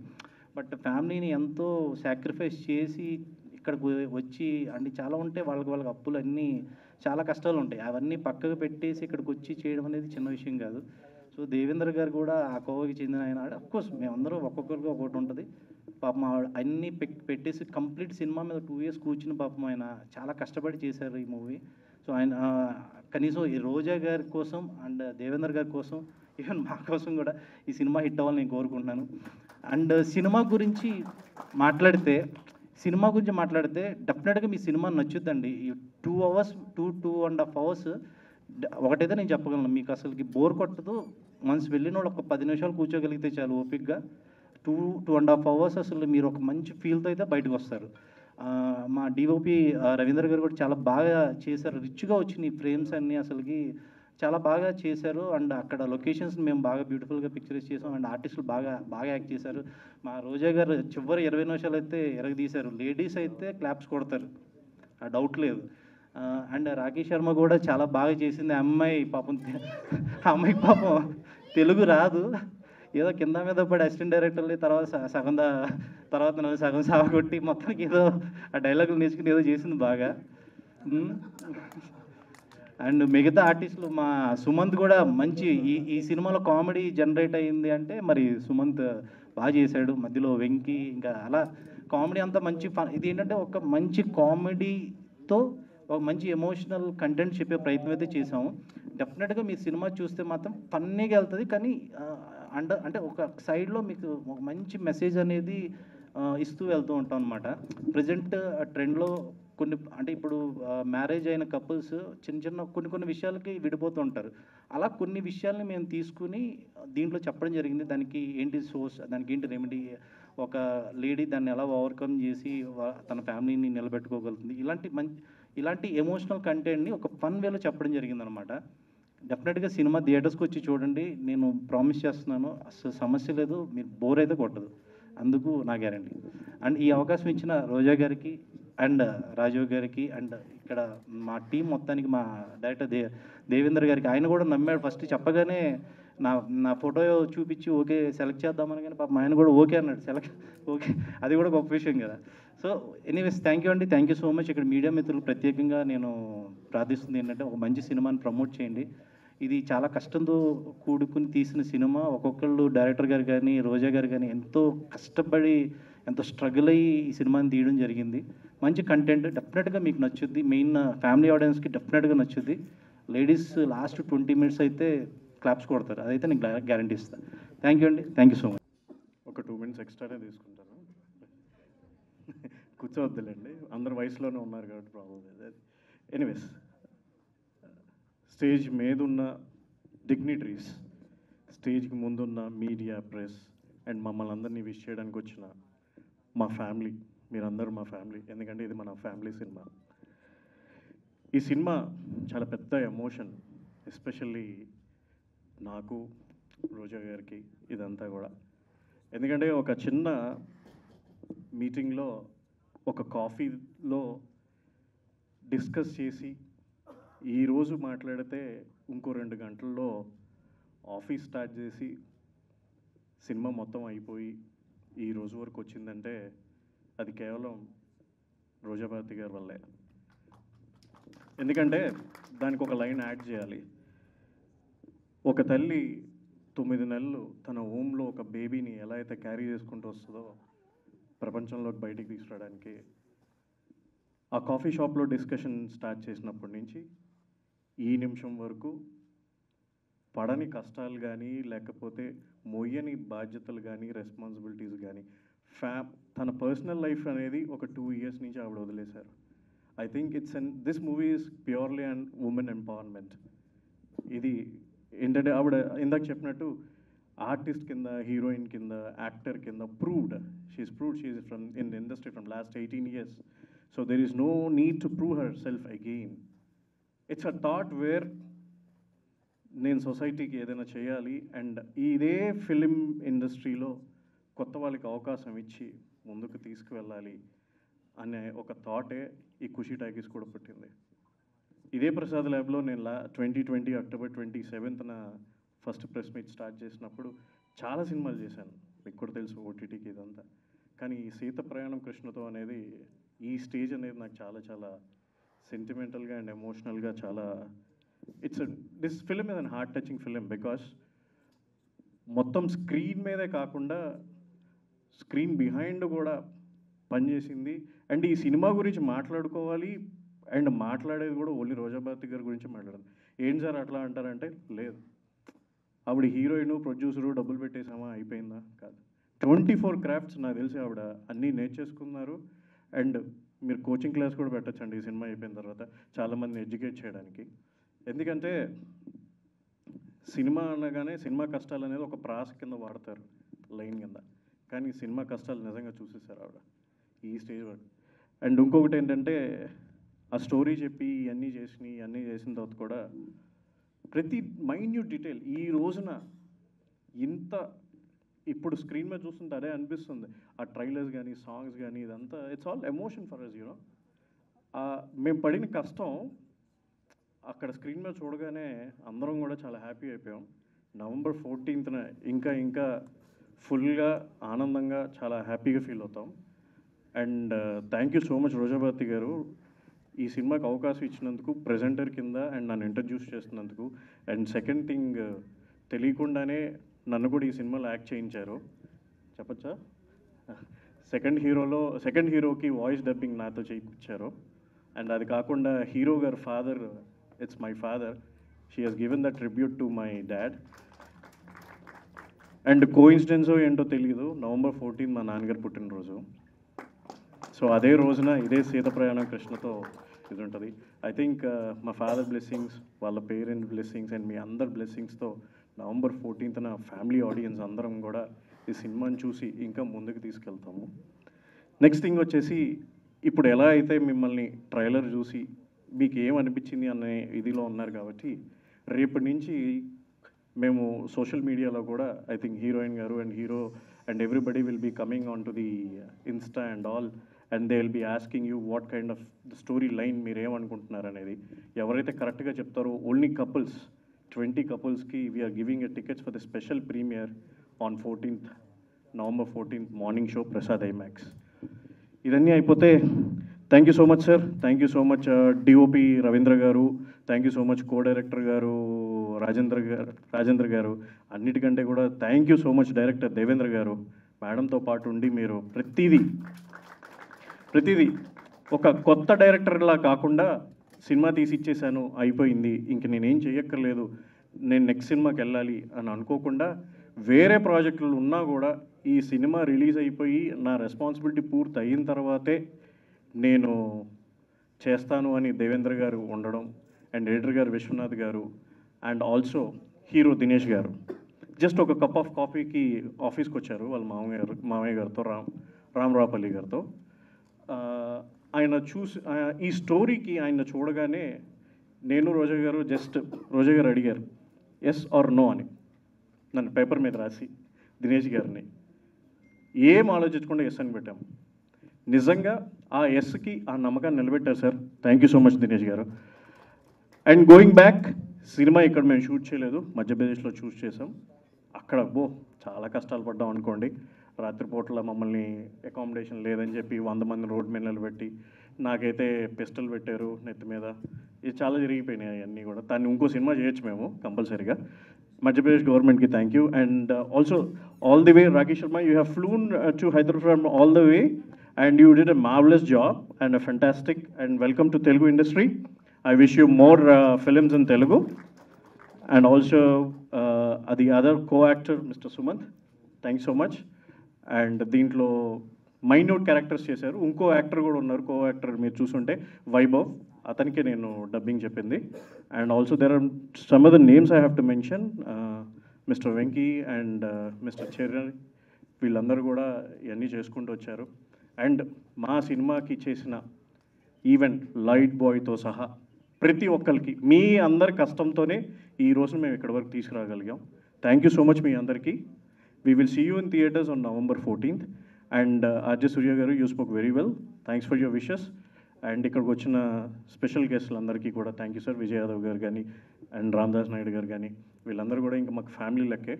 బట్ ఫ్యామిలీని ఎంతో సాక్రిఫైస్ చేసి ఇక్కడికి వచ్చి అన్ని చాలా ఉంటాయి, వాళ్ళకి అప్పులు అన్నీ చాలా కష్టాలు ఉంటాయి, అవన్నీ పక్కకు పెట్టేసి ఇక్కడికి వచ్చి చేయడం అనేది చిన్న విషయం కాదు. సో దేవేంద్ర గారు కూడా ఆ కోవకి చెందిన ఆయన. అఫ్కోర్స్ మేమందరం ఒక్కొక్కరికి ఒకటి ఉంటుంది. పాపం అన్నీ పెట్టేసి కంప్లీట్ సినిమా మీద 2 years కూర్చుని పాపం ఆయన చాలా కష్టపడి చేశారు ఈ మూవీ. సో ఆయన కనీసం ఈ రోజా గారి కోసం అండ్ దేవేంద్ర గారి కోసం, ఈవెన్ మా కోసం కూడా ఈ సినిమా హిట్ అవ్వాలని నేను కోరుకుంటున్నాను. అండ్ సినిమా గురించి మాట్లాడితే డెఫినెట్గా మీ సినిమా నచ్చుద్దండి. ఈ 2 hours 2.5 hours ఒకటైతే నేను చెప్పగలను, మీకు అసలుకి బోర్ కొట్టదు. వన్స్ వెళ్ళిన వాళ్ళు ఒక 10 నిమిషాలు కూర్చోగలిగితే చాలు ఓపిక్గా. 2.5 hours అసలు మీరు ఒక మంచి ఫీల్తో అయితే బయటకు వస్తారు. మా డిఓపి రవీంద్ర గారు కూడా చాలా బాగా చేశారు. రిచ్గా వచ్చినాయి ఫ్రేమ్స్ అన్నీ అసలుకి చాలా బాగా చేశారు. అండ్ అక్కడ లొకేషన్స్ మేము బాగా బ్యూటిఫుల్గా పిక్చరైజ్ చేసాం. అండ్ ఆర్టిస్టులు బాగా యాక్ట్ చేశారు. మా రోజా గారు చివరి 20 నిమిషాలు అయితే ఎరగదీశారు. లేడీస్ అయితే క్లాప్స్ కొడతారు, ఆ డౌట్ లేదు. అండ్ రాకేష్ శర్మ కూడా చాలా బాగా చేసింది. ఆ అమ్మాయికి పాపం తెలుగు రాదు, ఏదో కింద మీద పడి అసిస్టెంట్ డైరెక్టర్ని తర్వాత నన్ను సగం సాగొట్టి మొత్తానికి ఏదో ఆ డైలాగులు నేర్చుకుని ఏదో చేసింది బాగా. అండ్ మిగతా ఆర్టిస్టులు మా సుమంత్ కూడా మంచి ఈ సినిమాలో కామెడీ జనరేట్ అయ్యింది అంటే మరి సుమంత్ బాగా చేశాడు. మధ్యలో వెంకీ ఇంకా అలా కామెడీ అంతా మంచి ఫన్. ఇది ఏంటంటే ఒక మంచి కామెడీతో ఒక మంచి ఎమోషనల్ కంటెంట్ చెప్పే ప్రయత్నం అయితే చేసాము. డెఫినెట్గా మీ సినిమా చూస్తే మాత్రం ఫన్నీగా వెళ్తుంది, కానీ అంటే ఒక సైడ్లో మీకు ఒక మంచి మెసేజ్ అనేది ఇస్తూ వెళ్తూ ఉంటాం అనమాట. ప్రజెంట్ ట్రెండ్లో కొన్ని అంటే ఇప్పుడు మ్యారేజ్ అయిన కపుల్స్ చిన్న కొన్ని విషయాలకి విడిపోతూ ఉంటారు. అలా కొన్ని విషయాల్ని మేము తీసుకుని దీంట్లో చెప్పడం జరిగింది. దానికి ఏంటి సోర్స్, దానికి ఏంటి రెమెడీ, ఒక లేడీ దాన్ని ఎలా ఓవర్కమ్ చేసి తన ఫ్యామిలీని నిలబెట్టుకోగలుగుతుంది, ఇలాంటి ఎమోషనల్ కంటెంట్ని ఒక ఫన్ వేలో చెప్పడం జరిగిందనమాట. డెఫినెట్గా సినిమా థియేటర్స్కి వచ్చి చూడండి, నేను ప్రామిస్ చేస్తున్నాను అసలు సమస్య లేదు, మీరు బోర్ అయితే కొట్టదు, అందుకు నా గ్యారంటీ. అండ్ ఈ అవకాశం ఇచ్చిన రోజా గారికి అండ్ రాజీవ్ గారికి అండ్ ఇక్కడ మా టీం మొత్తానికి, మా డైరెక్టర్ దేవేంద్ర గారికి, ఆయన కూడా నమ్మాడు. ఫస్ట్ చెప్పగానే నా ఫోటో చూపించి ఓకే సెలెక్ట్ చేద్దామని, కానీ పాపం ఆయన కూడా ఓకే అన్నాడు. ఓకే, అది కూడా గొప్ప విషయం కదా. సో ఎనీవేస్ థ్యాంక్ యూ అండి, థ్యాంక్ యూ సో మచ్. ఇక్కడ మీడియా మిత్రులు ప్రత్యేకంగా నేను ప్రార్థిస్తుంది ఏంటంటే ఒక మంచి సినిమాని ప్రమోట్ చేయండి. ఇది చాలా కష్టంతో కూడుకుని తీసిన సినిమా. ఒక్కొక్కళ్ళు డైరెక్టర్ గారు కానీ రోజా గారు కానీ ఎంతో కష్టపడి ఎంతో స్ట్రగుల్ అయ్యి ఈ సినిమాని తీయడం జరిగింది. మంచి కంటెంట్ డెఫినెట్గా మీకు నచ్చుద్ది. మెయిన్ ఫ్యామిలీ ఆడియన్స్కి డెఫినెట్గా నచ్చుద్ది. లేడీస్ లాస్ట్ 20 minutes అయితే క్లాప్స్ కొడతారు, అదైతే నేను గ్యారంటీ ఇస్తాను. థ్యాంక్ యూ అండి, థ్యాంక్ యూ సో మచ్. ఒక 2 minutes ఎక్స్ట్రానే తీసుకుంటాను, కూర్చోవద్దులేండి, అందరు వయసులోనే ఉన్నారు కాబట్టి ప్రాబ్లం లేదు. ఎనీవేస్, స్టేజ్ మీద ఉన్న డిగ్నిటరీస్, స్టేజ్కి ముందున్న మీడియా, ప్రెస్ అండ్ మమ్మల్ని అందరినీ విష్ చేయడానికి వచ్చిన మా ఫ్యామిలీ, మీరందరూ మా ఫ్యామిలీ, ఎందుకంటే ఇది మన ఫ్యామిలీ సినిమా. ఈ సినిమా చాలా పెద్ద ఎమోషన్, ఎస్పెషల్లీ నాకు, రోజా గారికి, ఇదంతా కూడా. ఎందుకంటే ఒక చిన్న మీటింగ్లో ఒక కాఫీలో డిస్కస్ చేసి ఈరోజు మాట్లాడితే ఇంకో 2 గంటల్లో ఆఫీస్ స్టార్ట్ చేసి సినిమా మొత్తం అయిపోయి ఈ రోజు వరకు వచ్చిందంటే అది కేవలం రోజాభారతి గారి వల్లే. ఎందుకంటే దానికి ఒక లైన్ యాడ్ చేయాలి. ఒక తల్లి 9 నెలలు తన హోమ్లో ఒక బేబీని ఎలా అయితే క్యారీ చేసుకుంటూ వస్తుందో ప్రపంచంలోకి బయటికి తీసుకురావడానికి, ఆ కాఫీ షాప్లో డిస్కషన్ స్టార్ట్ చేసినప్పటి నుంచి ఈ నిమిషం వరకు పడని కష్టాలు కానీ, లేకపోతే మొయ్యని బాధ్యతలు కానీ, రెస్పాన్సిబిలిటీస్ కానీ, తన పర్సనల్ లైఫ్ అనేది ఒక 2 years నుంచి ఆవిడ వదిలేశారు. I think this movie is purely and women empowerment. ఇది ఏంటంటే ఆవిడ ఇందాక చెప్పినట్టు ఆర్టిస్ట్ కింద, హీరోయిన్ కింద, యాక్టర్ కింద proved She's proved she is from in the industry from last 18 years. So there is no need to prove herself again. It's a thought where నేను సొసైటీకి ఏదైనా చేయాలి అండ్ ఇదే ఫిలిం ఇండస్ట్రీలో కొత్త వాళ్ళకి అవకాశం ఇచ్చి ముందుకు తీసుకువెళ్ళాలి అనే ఒక థాటే ఈ ఖుషీ టాకీస్ కూడా పుట్టింది. ఇదే ప్రసాద్ ల్యాబ్లో నేను 2020 అక్టోబర్ 27న ఫస్ట్ ప్రెస్ మీట్ స్టార్ట్ చేసినప్పుడు చాలా సినిమాలు చేశాను, మీకు కూడా తెలుసు ఓటీటీకి ఇదంతా. కానీ ఈ సీత ప్రయాణం కృష్ణతో అనేది ఈ స్టేజ్ అనేది నాకు చాలా చాలా సెంటిమెంటల్గా అండ్ ఎమోషనల్గా చాలా this film is an heart touching film because మొత్తం స్క్రీన్ మీదే కాకుండా స్క్రీన్ బిహైండ్ కూడా పనిచేసింది. అండ్ ఈ సినిమా గురించి మాట్లాడుకోవాలి అండ్ మాట్లాడేది కూడా ఓన్లీ రోజా భారతి గారి గురించి మాట్లాడాలి. ఏం సార్ అట్లా అంటారంటే, లేదు ఆవిడ హీరోయిన్ ప్రొడ్యూసరు డబ్బులు పెట్టేసామా అయిపోయిందా, కాదు. 24 క్రాఫ్ట్స్ నాకు తెలిసి ఆవిడ అన్నీ నేర్చేసుకున్నారు. అండ్ మీరు కోచింగ్ క్లాస్ కూడా పెట్టచ్చండి ఈ సినిమా అయిపోయిన తర్వాత చాలామందిని ఎడ్యుకేట్ చేయడానికి. ఎందుకంటే సినిమా అనగానే సినిమా కష్టాలు అనేది ఒక ప్రాస కింద వాడతారు, లైన్ కింద. కానీ సినిమా కష్టాలు నిజంగా చూసేసారు ఆవిడ ఈ స్టేజ్ వరకు. అండ్ ఇంకొకటి ఏంటంటే ఆ స్టోరీ చెప్పి ఇవన్నీ చేసిన తర్వాత కూడా ప్రతి మైన్యూట్ డీటెయిల్ ఈ రోజున ఇంత ఇప్పుడు స్క్రీన్ మీద చూస్తుంటే అదే అనిపిస్తుంది. ఆ ట్రైలర్స్ కానీ సాంగ్స్ కానీ ఇదంతా it's all emotion for us you know. మేము పడిన కష్టం అక్కడ స్క్రీన్ మీద చూడగానే అందరం కూడా చాలా హ్యాపీ అయిపోయాం. నవంబర్ 14న ఇంకా ఫుల్గా ఆనందంగా చాలా హ్యాపీగా ఫీల్ అవుతాం. And thank you so much Roja Bharati గారు ఈ సినిమాకి అవకాశం ఇచ్చినందుకు, ప్రెజెంటర్ కింద అండ్ నన్ను ఇంట్రడ్యూస్ చేస్తున్నందుకు. అండ్ సెకండ్ థింగ్, తెలియకుండానే నన్ను కూడా ఈ సినిమాలో యాక్ట్ చేయించారు, చెప్పచ్చా? సెకండ్ హీరోకి వాయిస్ డబ్బింగ్ నాతో చేయించారు. అండ్ అది కాకుండా హీరో గారు father, it's my father, she has given the tribute to my dad. And కోఇన్సిడెన్సో ఏంటో తెలియదు, నవంబర్ 14 మా నాన్నగారు పుట్టినరోజు. సో అదే రోజున ఇదే సీత ప్రయాణం కృష్ణతో ఇది ఉంటుంది. ఐ థింక్ మా ఫాదర్ బ్లెస్సింగ్స్, వాళ్ళ పేరెంట్ బ్లెస్సింగ్స్ అండ్ మీ అందరి బ్లెస్సింగ్స్తో నవంబర్ 14న ఫ్యామిలీ ఆడియన్స్ అందరం కూడా ఈ సినిమాని చూసి ఇంకా ముందుకు తీసుకెళ్తాము. నెక్స్ట్ థింగ్ వచ్చేసి, ఇప్పుడు ఎలా అయితే మిమ్మల్ని ట్రైలర్ చూసి మీకు ఏమనిపించింది అనే ఇదిలో ఉన్నారు కాబట్టి, రేపటి నుంచి మేము సోషల్ మీడియాలో కూడా ఐ థింక్ హీరోయిన్ గారు and hero and everybody will be coming on to the Insta and all, and they will be asking you what kind of story line మీరు ఏమనుకుంటున్నారు అనేది. ఎవరైతే కరెక్ట్గా చెప్తారో ఓన్లీ కపుల్స్ 20 కపుల్స్కి we are giving a tickets for the special premiere on November 14th morning show Prasad IMAX. ఇదన్నీ అయిపోతే thank you so much sir, thank you so much DOP Ravindra గారు, thank you so much co director గారు రాజేంద్ర గారు, అన్నిటికంటే కూడా thank you so much director Devendra గారు. మేడంతో పాటు ఉండి మీరు ప్రతిదీ ఒక కొత్త డైరెక్టర్లా కాకుండా సినిమా తీసి ఇచ్చేసాను అయిపోయింది ఇంక నేనేం చేయక్కర్లేదు, నేను నెక్స్ట్ సినిమాకి వెళ్ళాలి అని అనుకోకుండా, వేరే ప్రాజెక్టులు ఉన్నా కూడా ఈ సినిమా రిలీజ్ అయిపోయి నా రెస్పాన్సిబిలిటీ పూర్తి అయిన తర్వాతే నేను చేస్తాను అని దేవేంద్ర గారు ఉండడం, అండ్ ఎడిటర్ గారు విశ్వనాథ్ గారు, అండ్ ఆల్సో హీరో దినేష్ గారు జస్ట్ ఒక కప్ ఆఫ్ కాఫీకి ఆఫీస్కి వచ్చారు వాళ్ళ మామయ్య గారితో, రామరాపల్లి గారితో. ఆయన ఈ స్టోరీకి ఆయన చూడగానే నేను రోజా గారు అడిగారు ఎస్ ఆర్ నో అని, నన్ను పేపర్ మీద రాసి దినేష్ గారిని ఏం ఆలోచించకుండా ఎస్ అని పెట్టాము. నిజంగా ఆ ఎస్కి ఆ నమ్మకాన్ని నిలబెట్టారు sir, thank you so much Dinesh గారు. అండ్ గోయింగ్ బ్యాక్, సినిమా ఇక్కడ మేము షూట్ చేయలేదు, మధ్యప్రదేశ్లో షూట్ చేసాం. అక్కడ చాలా కష్టాలు పడ్డాం అనుకోండి. రాత్రిపూట్ల మమ్మల్ని అకామిడేషన్ లేదని చెప్పి 100 మంది రోడ్ మీద నిలబెట్టి, నాకైతే పిస్టల్ పెట్టారు నెత్తి మీద, ఇది చాలా జరిగిపోయినాయి అన్నీ కూడా. దాన్ని ఇంకో సినిమా చేయొచ్చు మేము కంపల్సరీగా. మధ్యప్రదేశ్ గవర్నమెంట్కి thank you. And also all the way Rakesh Sharma, you have flown to Hyderabad all the way and you did a marvelous job and a fantastic, and welcome to Telugu industry. I wish you more films in Telugu. And also the other co-actor Mr. Sumant, thanks so much. And దీంట్లో మైన్యూట్ క్యారెక్టర్స్ చేశారు, ఇంకో యాక్టర్ కూడా ఉన్నారు, కో యాక్టర్ మీరు చూసుంటే వైభవ్, అతనికి నేను డబ్బింగ్ చెప్పింది. And also there are some of the names I have to mention, mister Venky and mister Cherry, వీళ్ళందరూ కూడా ఇవన్నీ చేసుకుంటూ వచ్చారు. అండ్ మా సినిమాకి చేసిన ఈవెంట్ లైట్ బాయ్తో సహా ప్రతి ఒక్కరికి మీ అందరి కష్టంతోనే ఈ రోజు మేము ఇక్కడి వరకు తీసుకురాగలిగాం. థ్యాంక్ యూ సో మచ్ మీ అందరికీ. We will see you in theatres on November 14th. And RJ Surya గారు, you spoke very well. Thanks for your wishes. And ఇక్కడికి వచ్చిన స్పెషల్ గెస్టులందరికీ కూడా thank you sir. Vijay Yadav గారు కానీ అండ్ రామదాస్ నాయుడు గారు కానీ వీళ్ళందరూ కూడా ఇంకా మాకు ఫ్యామిలీ లెక్కే.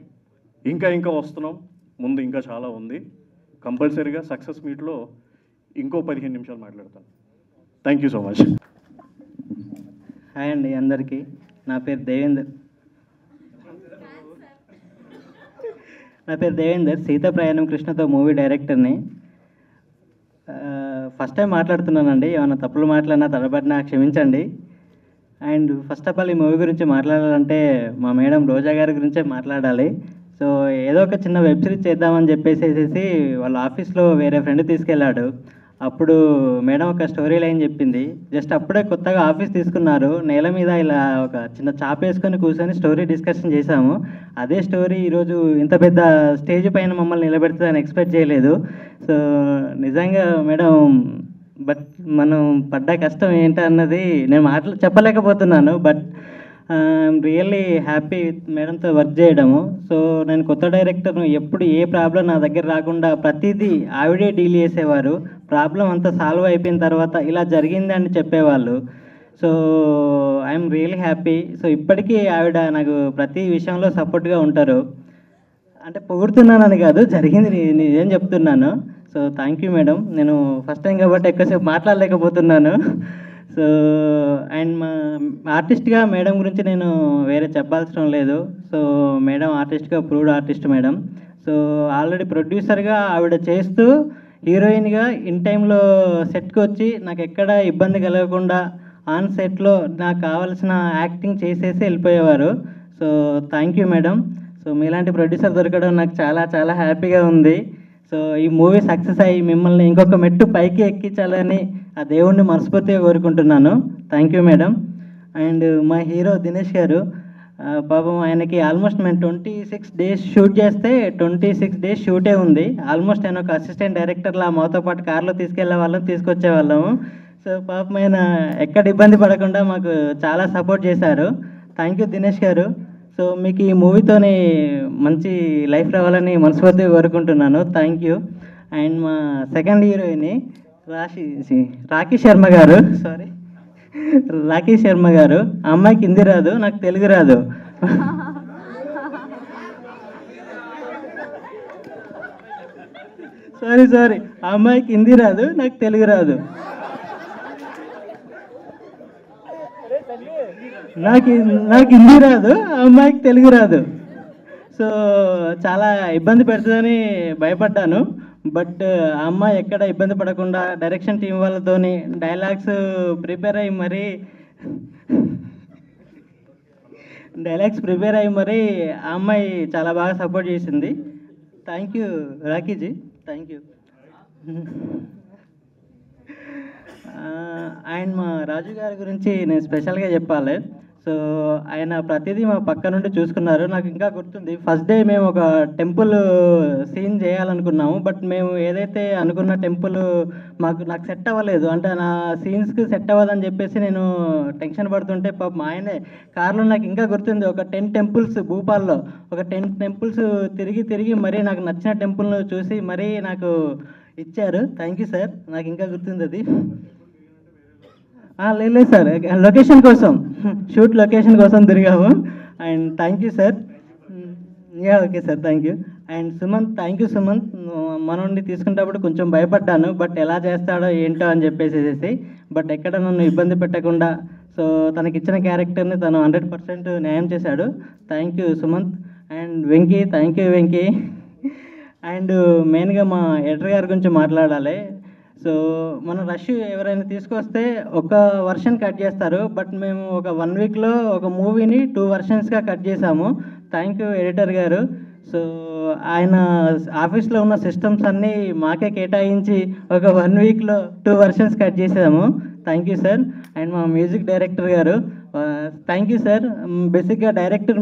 ఇంకా వస్తున్నాం, ముందు ఇంకా చాలా ఉంది. కంపల్సరీగా సక్సెస్ మీట్లో ఇంకో 15 నిమిషాలు మాట్లాడతాను. Thank you so much. Hi అండి అందరికీ. నా పేరు దేవేందర్, సీతా ప్రయాణం కృష్ణతో మూవీ డైరెక్టర్ని. ఫస్ట్ టైం మాట్లాడుతున్నానండి, ఏమైనా తప్పులు మాట్లాడినా తడబడినా క్షమించండి. అండ్ ఫస్ట్ ఆఫ్ ఆల్ ఈ మూవీ గురించి మాట్లాడాలంటే మా మేడం రోజా గారి గురించే మాట్లాడాలి. సో ఏదో ఒక చిన్న వెబ్ సిరీస్ చేద్దామని చెప్పేసేసి వాళ్ళ ఆఫీస్లో వేరే ఫ్రెండ్ తీసుకెళ్ళాడు. అప్పుడు మేడం ఒక స్టోరీ లైన్ చెప్పింది. జస్ట్ అప్పుడే కొత్తగా ఆఫీస్ తీసుకున్నారు, నేల మీద ఇలా ఒక చిన్న చాప వేసుకొని కూర్చొని స్టోరీ డిస్కషన్ చేశాము. అదే స్టోరీ ఈరోజు ఇంత పెద్ద స్టేజ్ పైన మమ్మల్ని నిలబెడుతుందని ఎక్స్పెక్ట్ చేయలేదు. సో నిజంగా మేడం, బట్ మనం పడ్డ కష్టం ఏంటన్నది నేను చెప్పలేకపోతున్నాను. బట్ ఐఎమ్ రియల్లీ హ్యాపీ మేడంతో వర్క్ చేయడము. సో నేను కొత్త డైరెక్టర్ను, ఎప్పుడు ఏ ప్రాబ్లం నా దగ్గర రాకుండా ప్రతిదీ ఆవిడే డీల్ చేసేవారు. ప్రాబ్లం అంతా సాల్వ్ అయిపోయిన తర్వాత ఇలా జరిగింది అని చెప్పేవాళ్ళు. So I'm really happy. So ఇప్పటికీ ఆవిడ నాకు ప్రతి విషయంలో సపోర్ట్గా ఉంటారు. అంటే పొగుడుతున్నానని కాదు, జరిగింది నేనేం చెప్తున్నాను. So thank you madam. నేను ఫస్ట్ టైం కాబట్టి ఎక్కువసేపు మాట్లాడలేకపోతున్నాను. సో అండ్ మా ఆర్టిస్ట్గా మేడం గురించి నేను వేరే చెప్పాల్సిన లేదు. సో మేడం ఆర్టిస్ట్గా proved artist madam. So already ప్రొడ్యూసర్గా ఆవిడ చేస్తూ హీరోయిన్గా ఇన్ టైంలో సెట్కి వచ్చి నాకు ఎక్కడ ఇబ్బంది కలగకుండా ఆన్ సెట్లో నాకు కావాల్సిన యాక్టింగ్ చేసేసి వెళ్ళిపోయేవారు. So thank you madam. So మీలాంటి ప్రొడ్యూసర్ దొరకడం నాకు చాలా చాలా హ్యాపీగా ఉంది. సో ఈ మూవీ సక్సెస్ అయ్యి మిమ్మల్ని ఇంకొక మెట్టు పైకి ఎక్కించాలని ఆ దేవుణ్ణి మనస్ఫూర్తిగా కోరుకుంటున్నాను. Thank you madam. అండ్ మా హీరో దినేష్ గారు, పాపం ఆయనకి ఆల్మోస్ట్ మేము 26 days షూట్ చేస్తే 26 days షూటే ఉంది. ఆల్మోస్ట్ ఆయన ఒక అసిస్టెంట్ డైరెక్టర్లా మాతో పాటు కార్లో తీసుకెళ్లే వాళ్ళం, తీసుకొచ్చే వాళ్ళము. సో పాపం ఆయన ఎక్కడ ఇబ్బంది పడకుండా మాకు చాలా సపోర్ట్ చేశారు. థ్యాంక్ యూ దినేష్ గారు. సో మీకు ఈ మూవీతోనే మంచి లైఫ్ రావాలని మనస్ఫూర్తిగా కోరుకుంటున్నాను. Thank you. అండ్ మా సెకండ్ హీరోయిన్ రాఖీ శర్మ గారు, ఆ అమ్మాయికి హిందీ రాదు, నాకు తెలుగు రాదు. సారీ, ఆ అమ్మాయికి హిందీ రాదు, నాకు తెలుగు రాదు. నాకు హిందీ రాదు, ఆ అమ్మాయికి తెలుగు రాదు. సో చాలా ఇబ్బంది పెడుతుందని భయపడ్డాను. బట్ ఆ అమ్మాయి ఎక్కడ ఇబ్బంది పడకుండా డైరెక్షన్ టీం వాళ్ళతోని డైలాగ్స్ ప్రిపేర్ అయ్యి మరీ ఆ అమ్మాయి చాలా బాగా సపోర్ట్ చేసింది. Thank you Rakhi ji, thank you. And మా రాజు గారి గురించి నేను స్పెషల్గా చెప్పాలి. సో ఆయన ప్రతిదీ మా పక్క నుండి చూసుకున్నారు. నాకు ఇంకా గుర్తుంది, ఫస్ట్ డే మేము ఒక టెంపుల్ సీన్ చేయాలనుకున్నాము. బట్ మేము ఏదైతే అనుకున్న టెంపుల్ నాకు సెట్ అవ్వలేదు, అంటే నా సీన్స్కి సెట్ అవ్వదని చెప్పేసి నేను టెన్షన్ పడుతుంటే పాపం ఆయనే కార్లో, నాకు ఇంకా గుర్తుంది, ఒక 10 temples భూపాల్లో ఒక 10 temples తిరిగి మరీ నాకు నచ్చిన టెంపుల్ను చూసి మరీ నాకు ఇచ్చారు. థ్యాంక్ యూ సార్, నాకు ఇంకా గుర్తుంది అది. లేదు సార్, లొకేషన్ కోసం, షూట్ లొకేషన్ కోసం తిరిగాము. And thank you sir. Okay sir, thank you. And Sumanth, thank you Sumanth. మనోడిని తీసుకునేటప్పుడు కొంచెం భయపడ్డాను, బట్ ఎలా చేస్తాడో ఏంటో అని చెప్పేసి, బట్ ఎక్కడ నన్ను ఇబ్బంది పెట్టకుండా సో తనకిచ్చిన క్యారెక్టర్ని తను 100% న్యాయం చేశాడు. Thank you Sumanth. And Venky, thank you Venky. And మెయిన్గా మా ఎడిటర్ గారి గురించి మాట్లాడాలి. సో మన రష్ ఎవరైనా తీసుకొస్తే ఒక వర్షన్ కట్ చేస్తారు, బట్ మేము ఒక 1 weekలో ఒక మూవీని 2 versions కట్ చేసాము. థ్యాంక్ యూ ఎడిటర్ గారు. సో ఆయన ఆఫీస్లో ఉన్న సిస్టమ్స్ అన్నీ మాకే కేటాయించి ఒక 1 weekలో 2 versions కట్ చేసాము. Thank you sir. అండ్ మా మ్యూజిక్ డైరెక్టర్ గారు, థ్యాంక్ యూ సార్. బేసిక్గా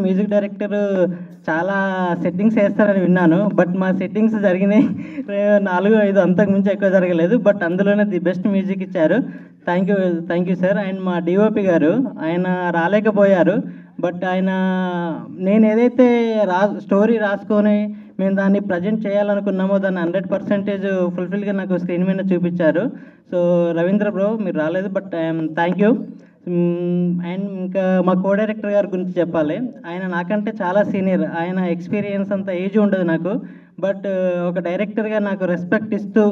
మ్యూజిక్ డైరెక్టర్ చాలా సెట్టింగ్స్ వేస్తారని విన్నాను, బట్ మా సెట్టింగ్స్ జరిగినాయి 4-5, అంతకు మించి ఎక్కువ జరగలేదు. బట్ అందులోనే ది బెస్ట్ మ్యూజిక్ ఇచ్చారు. Thank you sir. అండ్ మా డిఓపి గారు, ఆయన రాలేకపోయారు, బట్ ఆయన నేను ఏదైతే స్టోరీ రాసుకొని మేము దాన్ని ప్రజెంట్ చేయాలనుకున్నామో దాన్ని 100% ఫుల్ఫిల్గా నాకు స్క్రీన్ మీద చూపించారు. సో రవీంద్ర బ్రో మీరు రాలేదు, బట్ థ్యాంక్ యూ. అండ్ ఇంకా మా కో డైరెక్టర్ గారి గురించి చెప్పాలి. ఆయన నాకంటే చాలా సీనియర్, ఆయన ఎక్స్పీరియన్స్ అంత ఏజ్ ఉండదు నాకు, బట్ ఒక డైరెక్టర్గా నాకు రెస్పెక్ట్ ఇస్తూ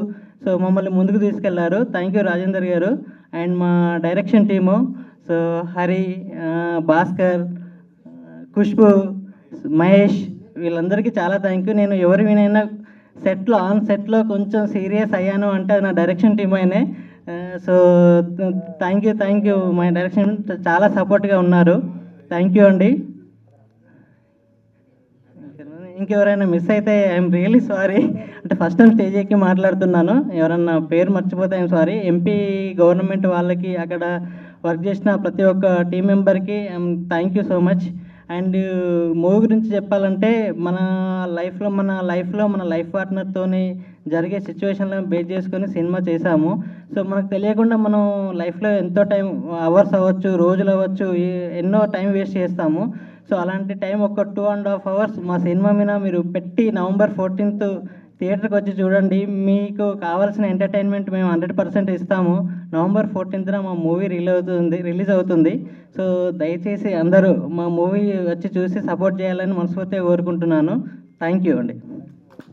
సో మమ్మల్ని ముందుకు తీసుకెళ్లారు. థ్యాంక్ యూ రాజేందర్ గారు. అండ్ మా direction team, so Hari, Bhaskar, Khushbu, Mahesh, వీళ్ళందరికీ చాలా థ్యాంక్ యూ. నేను ఎవరి వినైనా ఆన్ సెట్లో కొంచెం సీరియస్ అయ్యాను అంటే నా డైరెక్షన్ టీమ్ అయినే. So thank you. మా డైరెక్షన్ చాలా సపోర్ట్గా ఉన్నారు. థ్యాంక్ యూ అండి. ఇంకెవరైనా మిస్ అయితే ఐఎమ్ రియలీ సారీ. అంటే ఫస్ట్ టైం స్టేజ్ ఎక్కి మాట్లాడుతున్నాను, ఎవరన్నా పేరు మర్చిపోతే ఐఎమ్ సారీ. ఎంపీ గవర్నమెంట్ వాళ్ళకి, అక్కడ వర్క్ చేసిన ప్రతి ఒక్క టీం మెంబర్కి thank you so much. And movie గురించి చెప్పాలంటే మన లైఫ్లో మన లైఫ్ పార్ట్నర్తోని జరిగే సిచ్యువేషన్లను బేస్ చేసుకొని సినిమా చేశాము. సో మనకు తెలియకుండా మనం లైఫ్లో ఎంతో టైం, అవర్స్ అవ్వచ్చు, రోజులు అవ్వచ్చు, ఎన్నో టైం వేస్ట్ చేస్తాము. సో అలాంటి టైం ఒక 2.5 hours మా సినిమా మీద మీరు పెట్టి November 14th థియేటర్కి వచ్చి చూడండి. మీకు కావాల్సిన ఎంటర్టైన్మెంట్ మేము 100% ఇస్తాము. November 14th మా మూవీ రిలీజ్ అవుతుంది. సో దయచేసి అందరూ మా మూవీ వచ్చి చూసి సపోర్ట్ చేయాలని మనస్ఫూర్తిగా కోరుకుంటున్నాను. థ్యాంక్ యూ అండి.